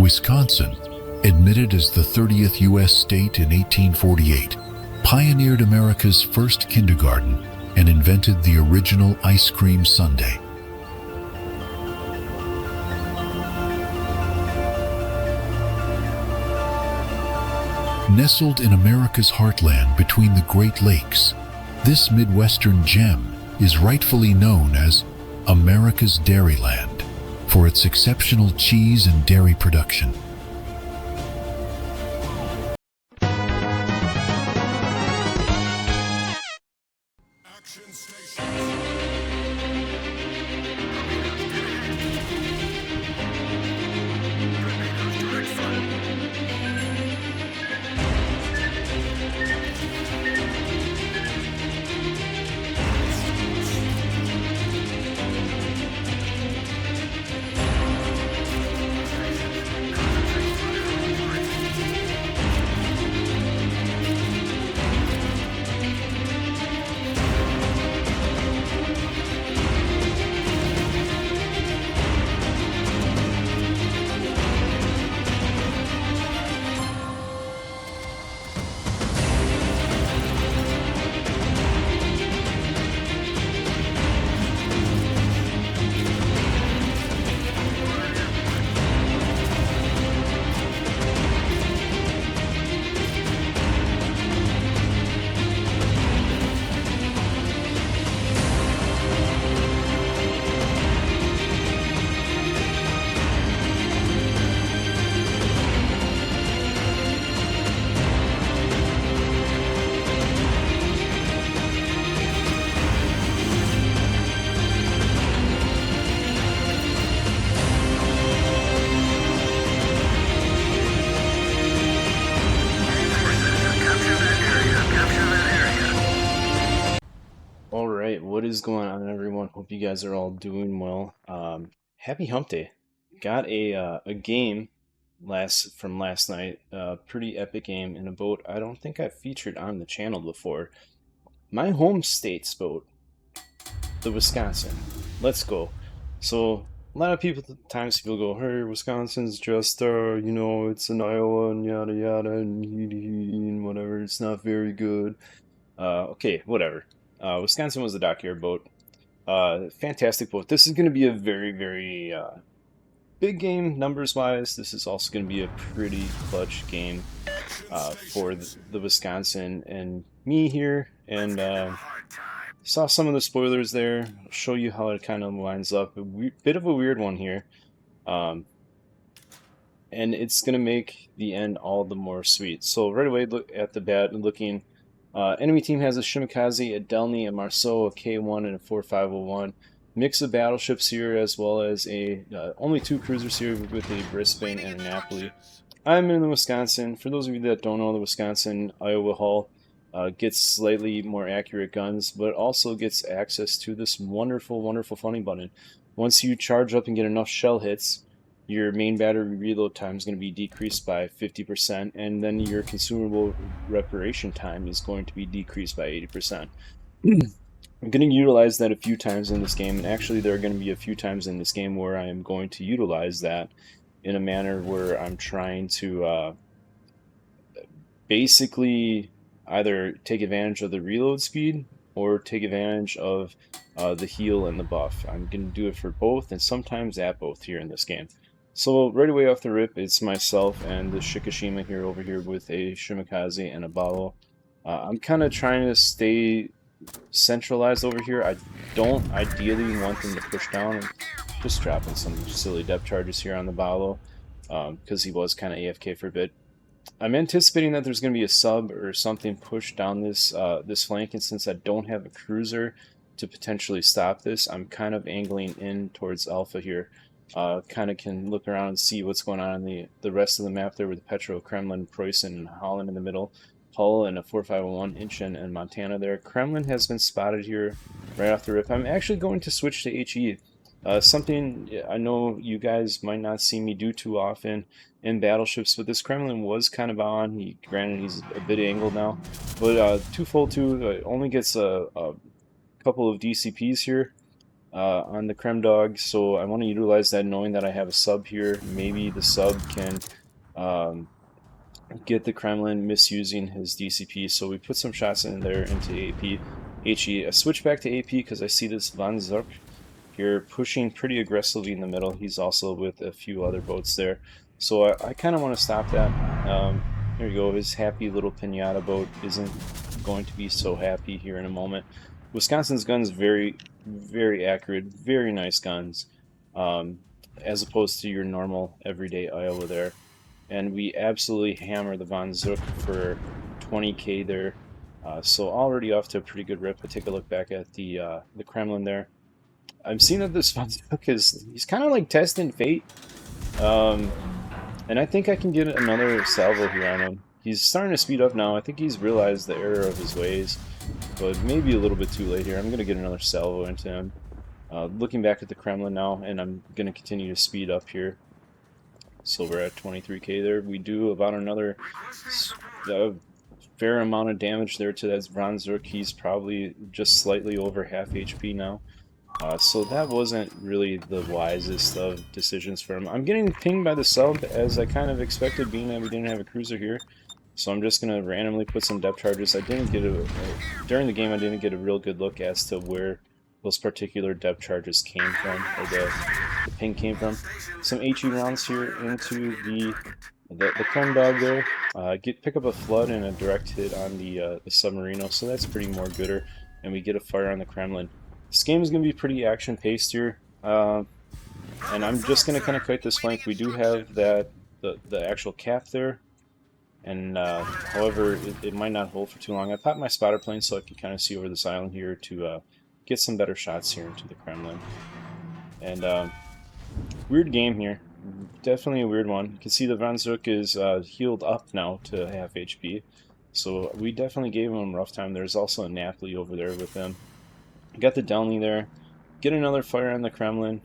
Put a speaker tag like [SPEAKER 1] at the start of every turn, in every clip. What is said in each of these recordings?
[SPEAKER 1] Wisconsin, admitted as the 30th U.S. state in 1848, pioneered America's first kindergarten and invented the original ice cream sundae. Nestled in America's heartland between the Great Lakes, this Midwestern gem is rightfully known as America's Dairyland for its exceptional cheese and dairy production.
[SPEAKER 2] What is going on, everyone? Hope you guys are all doing well. Happy Hump Day. Got a game from last night. Pretty epic game in a boat I don't think I've featured on the channel before. My home state's boat, the Wisconsin. Let's go. So a lot of people go, hey, Wisconsin's just it's an Iowa and yada yada and whatever. It's not very good. Okay, whatever. Wisconsin was the dockyard boat. Fantastic boat. This is going to be a very, very big game numbers-wise. This is also going to be a pretty clutch game for the Wisconsin and me here. And saw some of the spoilers there. I'll show you how it kind of lines up. A bit of a weird one here. And it's going to make the end all the more sweet. So right away, look at the bat and looking... enemy team has a Shimakaze, a Delny, a Marceau, a K1, and a 4501. Mix of battleships here, as well as only 2 cruisers here with a Brisbane and a Napoli. I'm in the Wisconsin. For those of you that don't know, the Wisconsin Iowa hull gets slightly more accurate guns, but also gets access to this wonderful, wonderful funny button. Once you charge up and get enough shell hits, your main battery reload time is going to be decreased by 50%, and then your consumable reparation time is going to be decreased by 80%. I'm going to utilize that a few times in this game, and actually there are going to be a few times in this game where I am going to utilize that in a manner where I'm trying to basically either take advantage of the reload speed or take advantage of the heal and the buff. I'm going to do it for both, and sometimes at both here in this game. So right away off the rip, it's myself and the Shikishima here over here with a Shimakaze and a bottle. I'm kind of trying to stay centralized over here. I don't ideally want them to push down. I'm just dropping some silly depth charges here on the bottle because he was kind of AFK for a bit. I'm anticipating that there's going to be a sub or something pushed down this this flank, and since I don't have a cruiser to potentially stop this, I'm kind of angling in towards Alpha here. Kind of can look around and see what's going on in the rest of the map there with Petro, Kremlin, Preußen, and Holland in the middle. Hull and a 4501, Incheon, and Montana there. Kremlin has been spotted here right off the rip. I'm actually going to switch to HE. Something I know you guys might not see me do too often in battleships, but this Kremlin was kind of on. Granted, he's a bit angled now, but twofold only gets a couple of DCPs here. on the Krem dog, so I want to utilize that knowing that I have a sub here. Maybe the sub can um, get the Kremlin misusing his DCP, so we put some shots in there into AP. HE. I switch back to AP because I see this Van Zurk here pushing pretty aggressively in the middle. He's also with a few other boats there, so I kind of want to stop that. Here we go. His happy little pinata boat isn't going to be so happy here in a moment. Wisconsin's guns very, very accurate, very nice guns, as opposed to your normal everyday Iowa there. And we absolutely hammer the Von Zook for 20k there. So already off to a pretty good rip. I take a look back at the Kremlin there. I'm seeing that this Von Zook he's kind of like testing fate. And I think I can get another salvo here on him. He's starting to speed up now. I think he's realized the error of his ways, but maybe a little bit too late here. I'm going to get another salvo into him. Looking back at the Kremlin now, and I'm going to continue to speed up here. So we're at 23k there. We do about another fair amount of damage there to that Von Zurk. He's probably just slightly over half HP now. So that wasn't really the wisest of decisions for him. I'm getting pinged by the sub as I kind of expected, being that we didn't have a cruiser here. So I'm just going to randomly put some depth charges. I didn't get during the game I didn't get a real good look as to where those particular depth charges came from, or the ping came from. Some HE rounds here into the Krem dog there. Pick up a flood and a direct hit on the Submarino, so that's pretty more gooder. And we get a fire on the Kremlin. This game is going to be pretty action-paced here, and I'm just going to kind of kite this flank. We do have the actual cap there, and however, it might not hold for too long. I popped my spotter plane so I can kind of see over this island here to get some better shots here into the Kremlin. And weird game here. Definitely a weird one. You can see the Von Zook is healed up now to half HP, so we definitely gave him a rough time. There's also a Napoli over there with him. Got the Delney there. Get another fire on the Kremlin.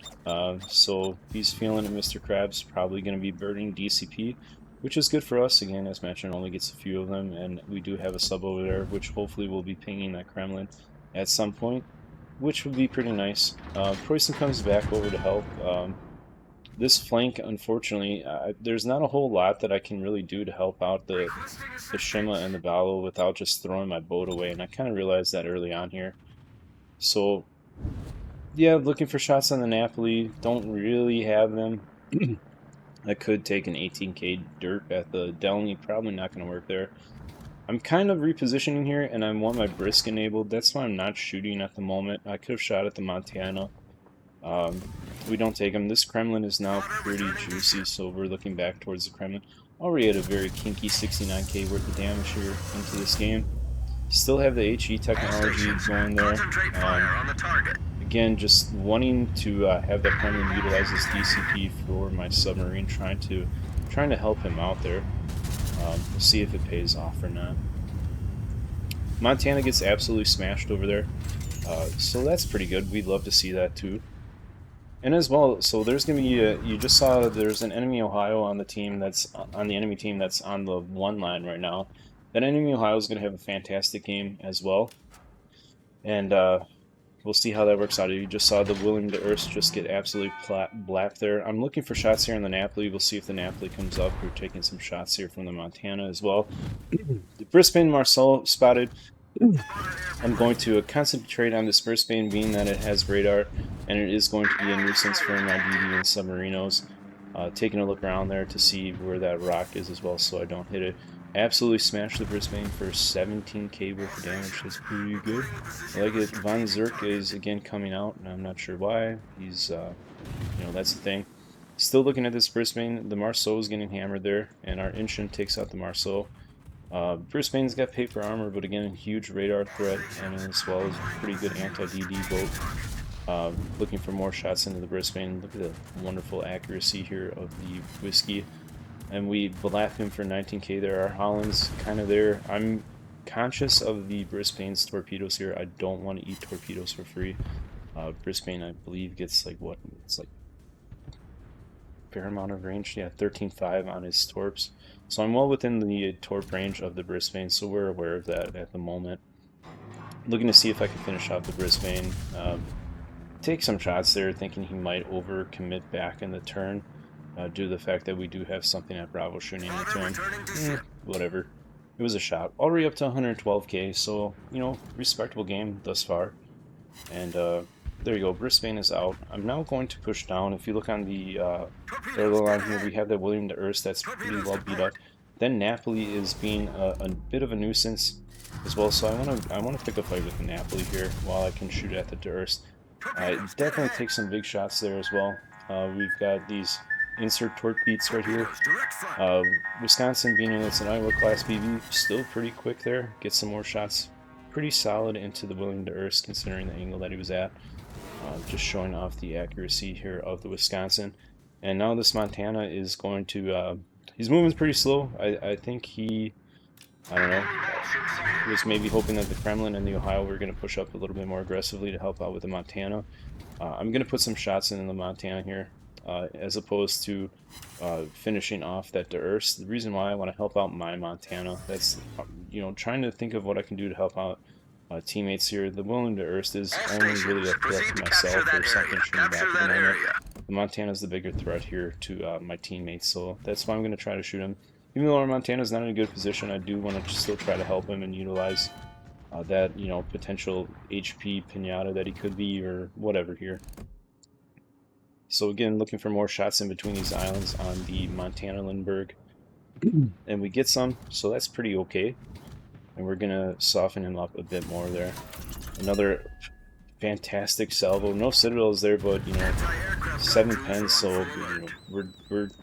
[SPEAKER 2] So he's feeling it. Mr. Krabs probably going to be burning DCP, which is good for us. Again, as mentioned, only gets a few of them, and we do have a sub over there, which hopefully will be pinging that Kremlin at some point, which would be pretty nice. Preussen comes back over to help. This flank, unfortunately, there's not a whole lot that I can really do to help out the Shima and the Balo without just throwing my boat away, and I kind of realized that early on here. So, yeah, looking for shots on the Napoli. Don't really have them. I could take an 18k derp at the Delney. Probably not going to work there. I'm kind of repositioning here, and I want my Brisk enabled. That's why I'm not shooting at the moment. I could have shot at the Montana. We don't take him. This Kremlin is now pretty juicy, so we're looking back towards the Kremlin. Already at a very kinky 69k worth of damage here into this game. Still have the HE technology going there. Again, just wanting to have that Kremlin utilize this DCP for my submarine, trying to help him out there. We'll see if it pays off or not. Montana gets absolutely smashed over there, so that's pretty good. We'd love to see that too. And as well, so there's going to be you just saw there's an enemy Ohio on the team that's on the enemy team that's on the 1 line right now. That enemy Ohio is going to have a fantastic game as well, and we'll see how that works out. You just saw the William de Urs just get absolutely blapped there. I'm looking for shots here on the Napoli. We'll see if the Napoli comes up. We're taking some shots here from the Montana as well. The Brisbane Marcel spotted. I'm going to concentrate on this Brisbane, being that it has radar, and it is going to be a nuisance for my DD and Submarinos. Taking a look around there to see where that rock is as well, so I don't hit it. Absolutely smashed the Brisbane for 17k worth of damage. That's pretty good. I like it. Von Zurk is again coming out, and I'm not sure why. He's, you know, that's the thing. Still looking at this Brisbane. The Marceau is getting hammered there, and our Inshin takes out the Marceau. Brisbane's got paper armor, but again, huge radar threat, and as well as a pretty good anti-DD boat. Looking for more shots into the Brisbane. Look at the wonderful accuracy here of the Whiskey. And we blap him for 19k there. Our Holland's kind of there. I'm conscious of the Brisbane's torpedoes here. I don't want to eat torpedoes for free. Brisbane, I believe, gets like what? It's like a fair amount of range. Yeah, 13.5 on his Torps. So I'm well within the Torp range of the Brisbane, so we're aware of that at the moment. Looking to see if I can finish out the Brisbane. take some shots there, thinking he might overcommit back in the turn, due to the fact that we do have something at Bravo shooting into him. Whatever. It was a shot. Already up to 112k, so, you know, respectable game thus far. And there you go, Brisbane is out. I'm now going to push down. If you look on the aerial line here, we have that William de Urst that's pretty well beat up. Then Napoli is being a bit of a nuisance as well, so I want to pick a fight with Napoli here while I can shoot at the de Urst. I definitely take some big shots there as well. We've got these insert torque beats right here. Wisconsin being in its Iowa class BB, still pretty quick there. Get some more shots. Pretty solid into the William de Urst considering the angle that he was at. Just showing off the accuracy here of the Wisconsin. And now this Montana is going to, he's moving pretty slow. I think he, I don't know, was maybe hoping that the Kremlin and the Ohio were going to push up a little bit more aggressively to help out with the Montana. I'm going to put some shots in the Montana here, as opposed to finishing off that de Urst. The reason why I want to help out my Montana, that's, you know, trying to think of what I can do to help out teammates here. The William de Urst is only really a threat to myself or something shooting back at the moment. The Montana's the bigger threat here to my teammates, so that's why I'm going to try to shoot him. Even though our Montana's not in a good position, I do want to still try to help him and utilize that, you know, potential HP pinata that he could be or whatever here. So again, looking for more shots in between these islands on the Montana Lindbergh. And we get some, so that's pretty okay. And we're going to soften him up a bit more there. Another fantastic salvo. No citadels there, but, you know, 7 pens, so, you know,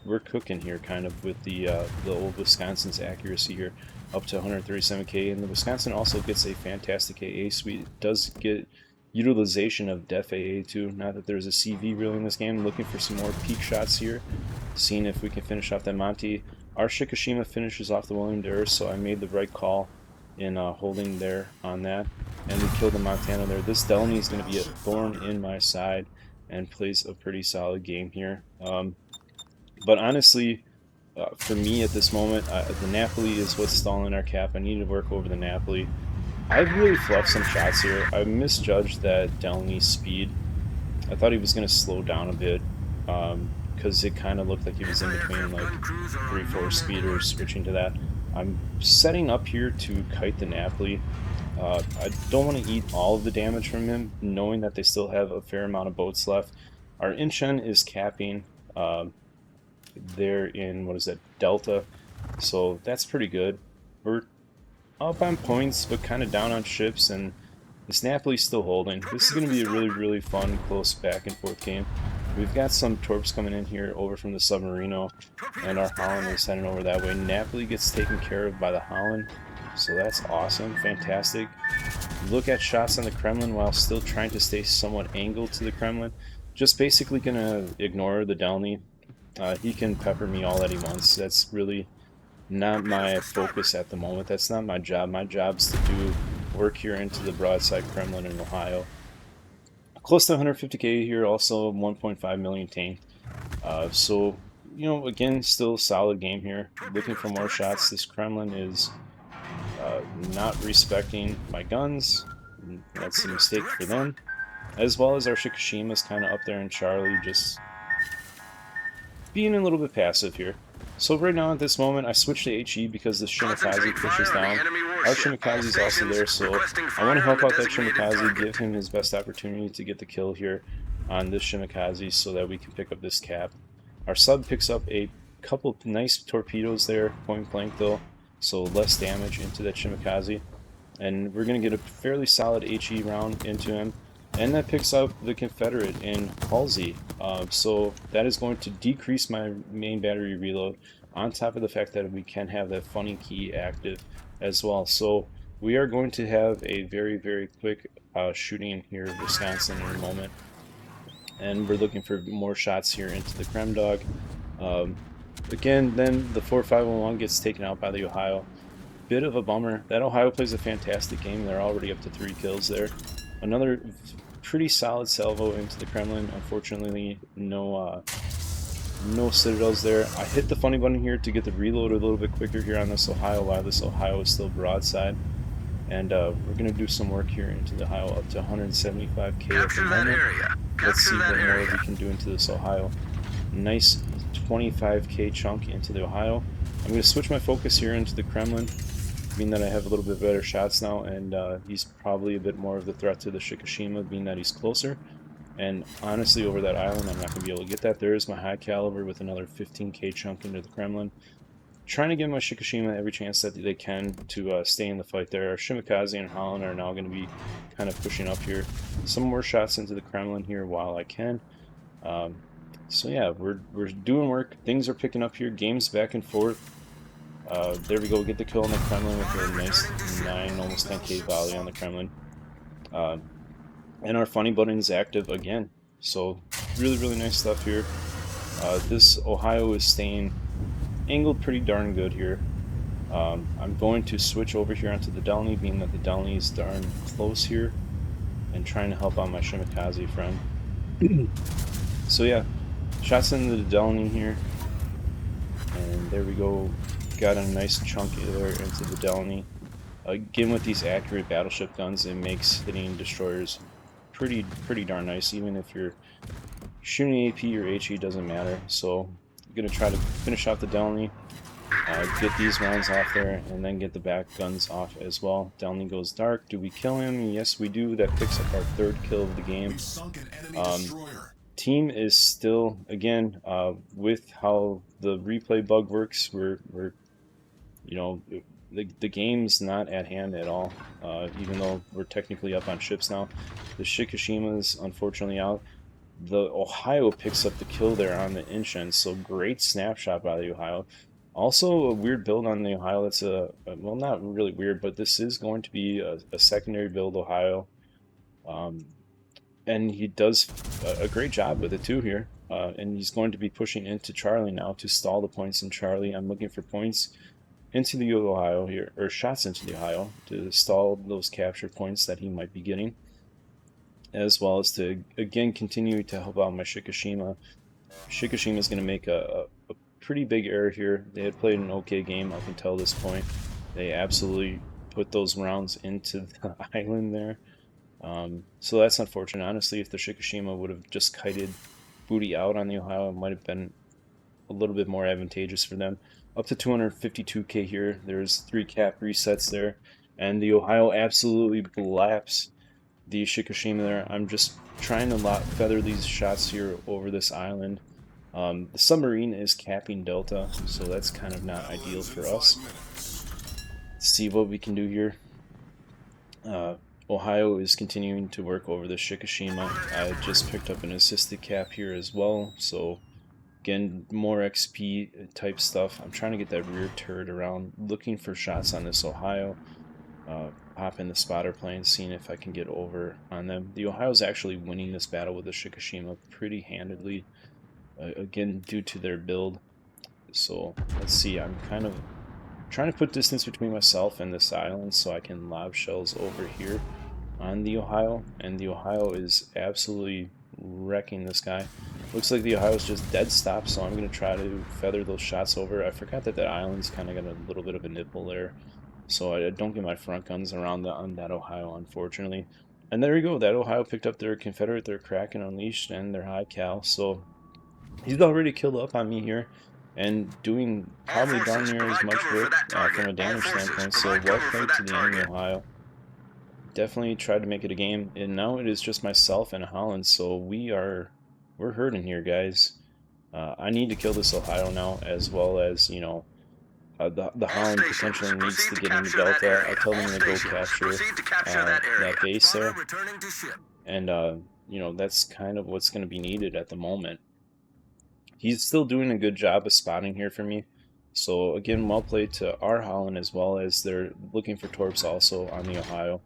[SPEAKER 2] we're cooking here kind of with the old Wisconsin's accuracy here, up to 137k. And the Wisconsin also gets a fantastic AA suite. It does get utilization of def AA too. Not that there's a CV really in this game. I'm looking for some more peak shots here, seeing if we can finish off that Monty. Our Shikishima finishes off the William de Urst, so I made the right call in holding there on that, and we killed the Montana there. This Delany is going to be a thorn in my side and plays a pretty solid game here. But honestly, for me at this moment, the Napoli is what's stalling our cap. I need to work over the Napoli. I've really fluffed some shots here. I misjudged that Delany's speed. I thought he was going to slow down a bit, because it kind of looked like he was in between like 3-4 speeders, switching to that. I'm setting up here to kite the Napoli. I don't want to eat all of the damage from him, knowing that they still have a fair amount of boats left. Our Incheon is capping there in, what is that, Delta, so that's pretty good. We're up on points, but kind of down on ships, and this Napoli's still holding. This is going to be a really, really fun, close back and forth game. We've got some Torps coming in here over from the Submarino, and our Holland is heading over that way. Napoli gets taken care of by the Holland, so that's awesome, fantastic. Look at shots on the Kremlin while still trying to stay somewhat angled to the Kremlin. Just basically going to ignore the Delny. He can pepper me all that he wants. That's really not my focus at the moment. That's not my job. My job's to do work here into the broadside Kremlin in Ohio. Close to 150k here, also 1.5 million tanked. So, you know, again, still solid game here. Looking for more shots. This Kremlin is not respecting my guns. That's a mistake for them. As well as our Shikishima's kind of up there in Charlie, just being a little bit passive here. So right now at this moment, I switched to HE because the Shimakaze pushes down. Our Shimakaze is also there, so I want to help out that Shimakaze, give him his best opportunity to get the kill here on this Shimakaze so that we can pick up this cap. Our sub picks up a couple nice torpedoes there, point blank though, so less damage into that Shimakaze. And we're going to get a fairly solid HE round into him. And that picks up the Confederate in Halsey, so that is going to decrease my main battery reload, on top of the fact that we can have that funny key active as well. So we are going to have a very, very quick shooting here in Wisconsin in a moment. And we're looking for more shots here into the Krem Dog. Again, then the 4501 gets taken out by the Ohio. Bit of a bummer. That Ohio plays a fantastic game. They're already up to 3 kills there. Another pretty solid salvo into the Kremlin. Unfortunately, no citadels there. I hit the funny button here to get the reload a little bit quicker here on this Ohio, while this Ohio is still broadside. And we're going to do some work here into the Ohio up to 175k at the
[SPEAKER 3] Capture that
[SPEAKER 2] moment.
[SPEAKER 3] area.
[SPEAKER 2] Let's see
[SPEAKER 3] Capture that
[SPEAKER 2] what more
[SPEAKER 3] area.
[SPEAKER 2] we can do into this Ohio. Nice 25k chunk into the Ohio. I'm going to switch my focus here into the Kremlin, being that I have a little bit better shots now, and he's probably a bit more of the threat to the Shikishima, being that he's closer. And honestly, over that island, I'm not going to be able to get that. There's my high caliber with another 15k chunk into the Kremlin. Trying to give my Shikishima every chance that they can to stay in the fight there. Our Shimikaze and Holland are now going to be kind of pushing up here. Some more shots into the Kremlin here while I can. So yeah, we're doing work. Things are picking up here. Games back and forth. There we go. We get the kill on the Kremlin with a nice 9, almost 10k volley on the Kremlin. And our funny button is active again. So really nice stuff here. This Ohio is staying angled pretty darn good here. I'm going to switch over here onto the Delny, being that the Delny is darn close here, and trying to help out my Shimikaze friend. So yeah, shots into the Delny here, and there we go. Got a nice chunk there into the Delny. Again, with these accurate battleship guns, it makes hitting destroyers pretty darn nice, even if you're shooting AP or HE, doesn't matter. So I'm gonna try to finish off the Delny, get these rounds off there, and then get the back guns off as well. Delny goes dark. Do we kill him? Yes, we do. That picks up our 3rd kill of the game. Team is still, again, with how the replay bug works, we're you know, the game's not at hand at all, even though we're technically up on ships now. The Shikishima's unfortunately out. The Ohio picks up the kill there on the Inshin, so great snapshot by the Ohio. Also a weird build on the Ohio. That's well, not really weird, but this is going to be a secondary build Ohio. And he does a great job with it too here. And he's going to be pushing into Charlie now to stall the points in Charlie. I'm looking for points into the Ohio here, or shots into the Ohio, to stall those capture points that he might be getting, as well as to again continue to help out my Shikishima. Shikishima is going to make a pretty big error here. They had played an okay game up until this point. They absolutely put those rounds into the island there. So that's unfortunate. Honestly, if the Shikishima would have just kited booty out on the Ohio, it might have been a little bit more advantageous for them. Up to 252k here. There's 3 cap resets there, and the Ohio absolutely blaps the Shikishima there. I'm just trying to feather these shots here over this island. The submarine is capping Delta, so that's kind of not ideal for us. Let's see what we can do here. Ohio is continuing to work over the Shikishima. I just picked up an assisted cap here as well, so again, more XP type stuff. I'm trying to get that rear turret around, looking for shots on this Ohio. Pop in the spotter plane, seeing if I can get over on them. The Ohio's actually winning this battle with the Shikishima pretty handedly, again, due to their build. So let's see, I'm kind of trying to put distance between myself and this island so I can lob shells over here on the Ohio, and the Ohio is absolutely wrecking this guy. Looks like the Ohio's just dead stop, so I'm going to try to feather those shots over. I forgot that that island's kind of got a little bit of a nipple there, so I don't get my front guns around on that Ohio, unfortunately. And there you go, that Ohio picked up their Confederate, their Kraken Unleashed, and their High Cal, so he's already killed up on me here, and doing probably darn near as much work from a damage standpoint, so well played to the enemy Ohio. Definitely tried to make it a game, and now it is just myself and Holland, so we're hurting here, guys. I need to kill this Ohio now, as well as, you know, the Holland potentially needs to get into Delta. I tell them to go capture that base there, and you know, that's kind of what's going to be needed at the moment. He's still doing a good job of spotting here for me. So again, well played to our Holland, as well as they're looking for Torps also on the Ohio.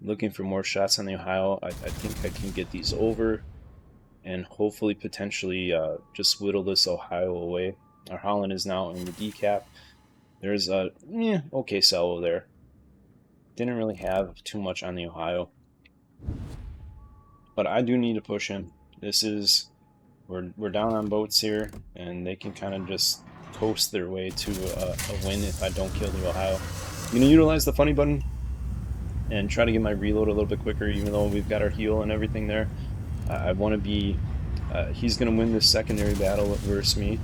[SPEAKER 2] Looking for more shots on the Ohio. I think I can get these over and hopefully potentially just whittle this Ohio away. Our Holland is now in the decap. There's a okay salvo there. Didn't really have too much on the Ohio, but I do need to push him. This is we're down on boats here, and they can kind of just coast their way to a win if I don't kill the Ohio. I'm going to utilize the funny button and try to get my reload a little bit quicker, even though we've got our heal and everything there. I want to be... he's going to win this secondary battle versus me,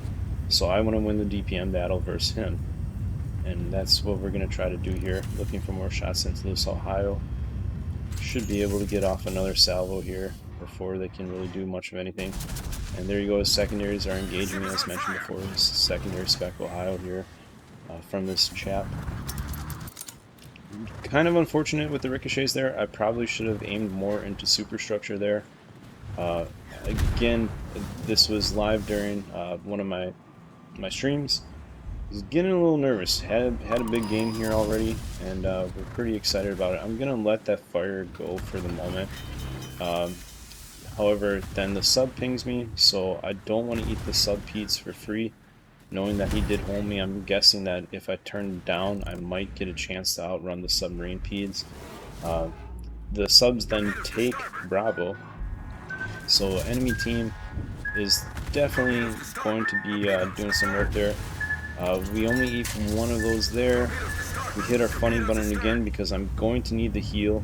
[SPEAKER 2] so I want to win the DPM battle versus him. And that's what we're going to try to do here, looking for more shots into this Ohio. Should be able to get off another salvo here before they can really do much of anything. And there you go, his secondaries are engaging me, as mentioned before. His secondary spec Ohio here from this chap. Kind of unfortunate with the ricochets there. I probably should have aimed more into superstructure there. Again, this was live during one of my streams. I was getting a little nervous. Had a big game here already, and we're pretty excited about it. I'm gonna let that fire go for the moment. However, then the sub pings me, so I don't want to eat the sub peats for free. Knowing that he did hold me, I'm guessing that if I turn down, I might get a chance to outrun the submarine peeds. The subs then take Bravo, so enemy team is definitely going to be doing some work there. We only eat one of those there. We hit our funny button again because I'm going to need the heal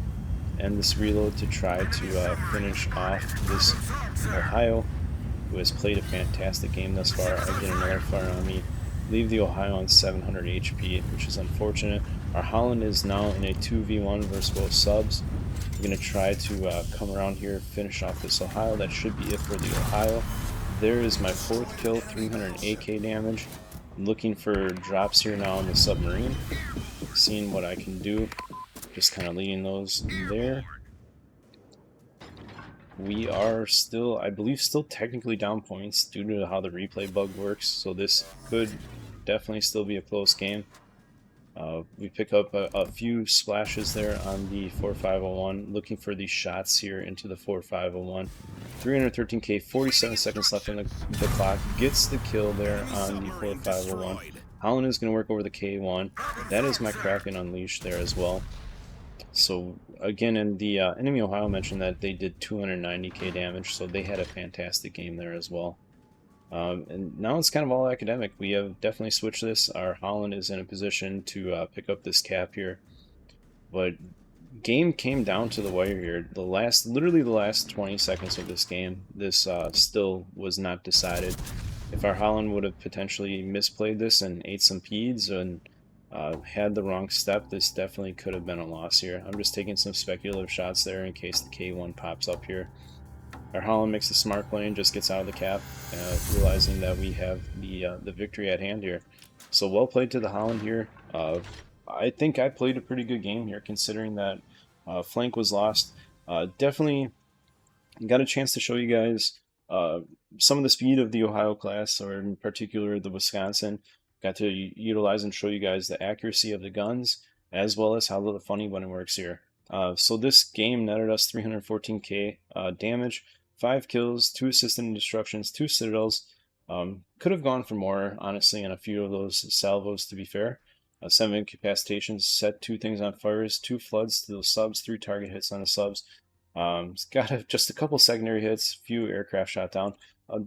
[SPEAKER 2] and this reload to try to finish off this Ohio, who has played a fantastic game thus far. I get another fire on me. Leave the Ohio on 700 HP, which is unfortunate. Our Holland is now in a 2v1 versus both subs. We're going to try to come around here, finish off this Ohio. That should be it for the Ohio. There is my 4th kill, 300 AK damage. I'm looking for drops here now on the submarine, seeing what I can do. Just kind of leading those there. We are still, I believe, still technically down points due to how the replay bug works, so this could definitely still be a close game. We pick up a few splashes there on the 4501, looking for these shots here into the 4501. 313k, 47 seconds left on the clock, gets the kill there on the 4501. Holland is going to work over the K1. That is my Kraken Unleashed there as well. So again, in the enemy Ohio mentioned that they did 290k damage, so they had a fantastic game there as well. And now it's kind of all academic. We have definitely switched this. Our Holland is in a position to pick up this cap here, but game came down to the wire here. Literally the last 20 seconds of this game, this still was not decided. If our Holland would have potentially misplayed this and ate some peds and had the wrong step, this definitely could have been a loss here. I'm just taking some speculative shots there in case the K1 pops up here. Our Holland makes a smart play and just gets out of the cap, realizing that we have the victory at hand here. So well played to the Holland here. I think I played a pretty good game here, considering that flank was lost. Definitely got a chance to show you guys some of the speed of the Ohio class, or in particular the Wisconsin. Got to utilize and show you guys the accuracy of the guns, as well as how the funny button works here. So this game netted us 314k damage, 5 kills, 2 assisted destructions, 2 citadels. Could have gone for more, honestly, and a few of those salvos, to be fair. 7 incapacitations, set 2 things on fires, 2 floods to those subs, 3 target hits on the subs. It's got just a couple secondary hits, few aircraft shot down.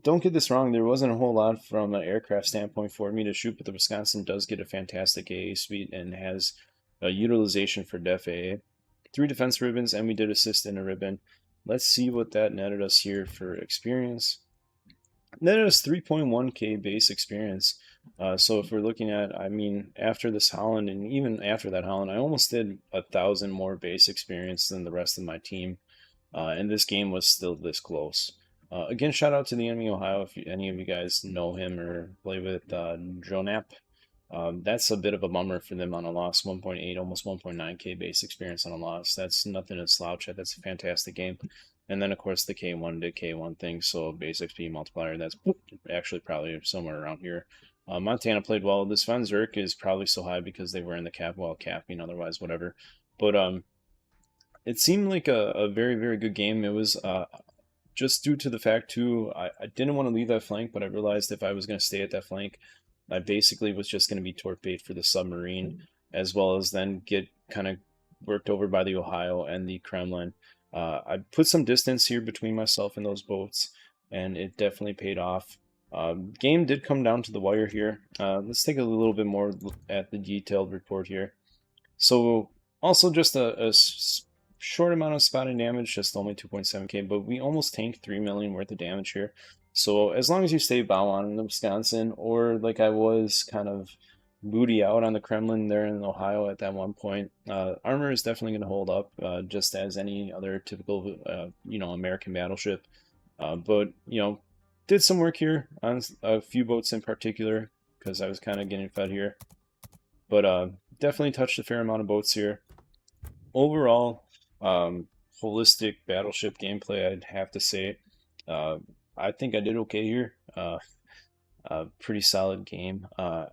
[SPEAKER 2] Don't get this wrong, there wasn't a whole lot from an aircraft standpoint for me to shoot, but the Wisconsin does get a fantastic AA suite and has a utilization for def AA. 3 defense ribbons, and we did assist in a ribbon. Let's see what that netted us here for experience. Netted us 3.1k base experience. So if we're looking at, I mean, after this Holland, and even after that Holland, I almost did 1,000 more base experience than the rest of my team. And this game was still this close. Again, shout out to the enemy Ohio if any of you guys know him or play with Dronap. That's a bit of a bummer for them on a loss. 1.8, almost 1.9k base experience on a loss. That's nothing to slouch at. That's a fantastic game. And then, of course, the K1 did K1 thing, so base XP multiplier, that's actually probably somewhere around here. Montana played well. This Von Zerk is probably so high because they were in the cap while capping, otherwise whatever. But it seemed like a very, very good game. It was just due to the fact, too, I didn't want to leave that flank, but I realized if I was going to stay at that flank, I basically was just going to be torp bait for the submarine, as well as then get kind of worked over by the Ohio and the Kremlin. I put some distance here between myself and those boats, and it definitely paid off. Game did come down to the wire here. Let's take a little bit more look at the detailed report here. So also just a short amount of spotting damage, just only 2.7k, but we almost tanked 3 million worth of damage here. So as long as you stay bow on in the Wisconsin, or like I was kind of booty out on the Kremlin there in Ohio at that one point, armor is definitely going to hold up, just as any other typical, American battleship. But, did some work here on a few boats in particular, because I was kind of getting fed here. But definitely touched a fair amount of boats here. Overall, holistic battleship gameplay, I'd have to say. I think I did okay here. Pretty solid game. I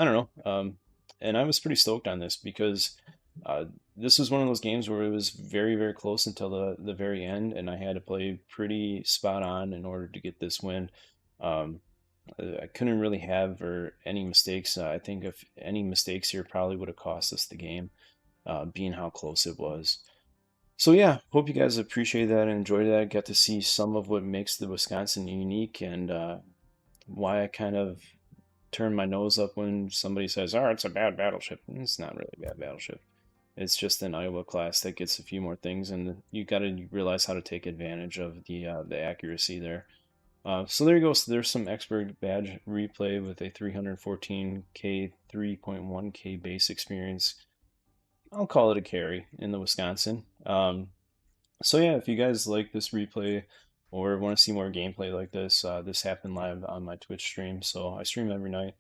[SPEAKER 2] don't know. And I was pretty stoked on this because this was one of those games where it was very, very close until the very end, and I had to play pretty spot on in order to get this win. I couldn't really have any mistakes. I think if any mistakes here probably would have cost us the game, being how close it was. So yeah, hope you guys appreciate that and enjoyed that. Got to see some of what makes the Wisconsin unique, and why I kind of turn my nose up when somebody says, "Oh, it's a bad battleship." It's not really a bad battleship. It's just an Iowa class that gets a few more things, and you got to realize how to take advantage of the accuracy there. So there you go. So there's some expert badge replay with a 314k, 3.1k base experience. I'll call it a carry in the Wisconsin. So yeah, if you guys like this replay or want to see more gameplay like this, this happened live on my Twitch stream. So I stream every night.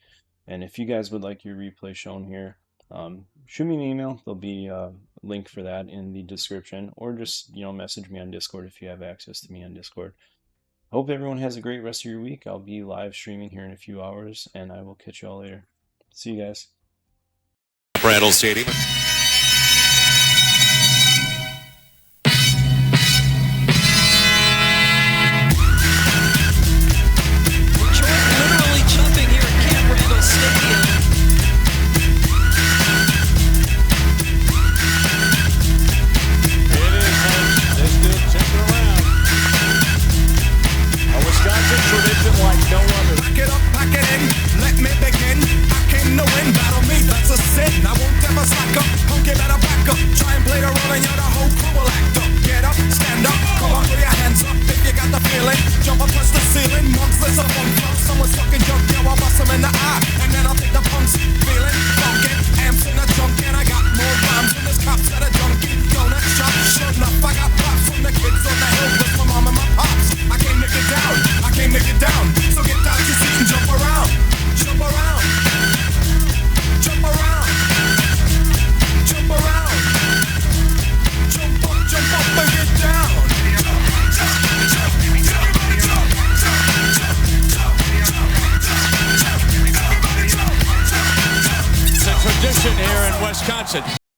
[SPEAKER 2] And if you guys would like your replay shown here, shoot me an email. There'll be a link for that in the description, or just, message me on Discord if you have access to me on Discord. Hope everyone has a great rest of your week. I'll be live streaming here in a few hours, and I will catch you all later. See you guys.
[SPEAKER 3] Brattle Stadium.
[SPEAKER 4] Literally jumping here at Camp Randall Stadium.
[SPEAKER 5] It is, folks. This dude tipping around. A Wisconsin tradition like no other.
[SPEAKER 6] Pack it up, pack it in, let me begin. I came to win, battle me, that's a sin. I won't ever slack up, punk, you better back up. Try and play the role and you're the whole crew will act up. Get up, stand up, come on, put your hands up if you got the feeling. Jump up, touch the ceiling, monks, let's up on front. Someone's fucking jump, yo, I'll bust them in the eye. And then I'll take the punks, feeling funky. Amps in the junk, and I got more rhymes than this cops at a junkie. Gonna chop, sure enough, I got props from the kids on the hill with my mom and my pops. I came to get down, I came to get down. So get down to your seat and jump around, jump around, jump around, jump around, jump up and get down.
[SPEAKER 5] It's a tradition here in Wisconsin.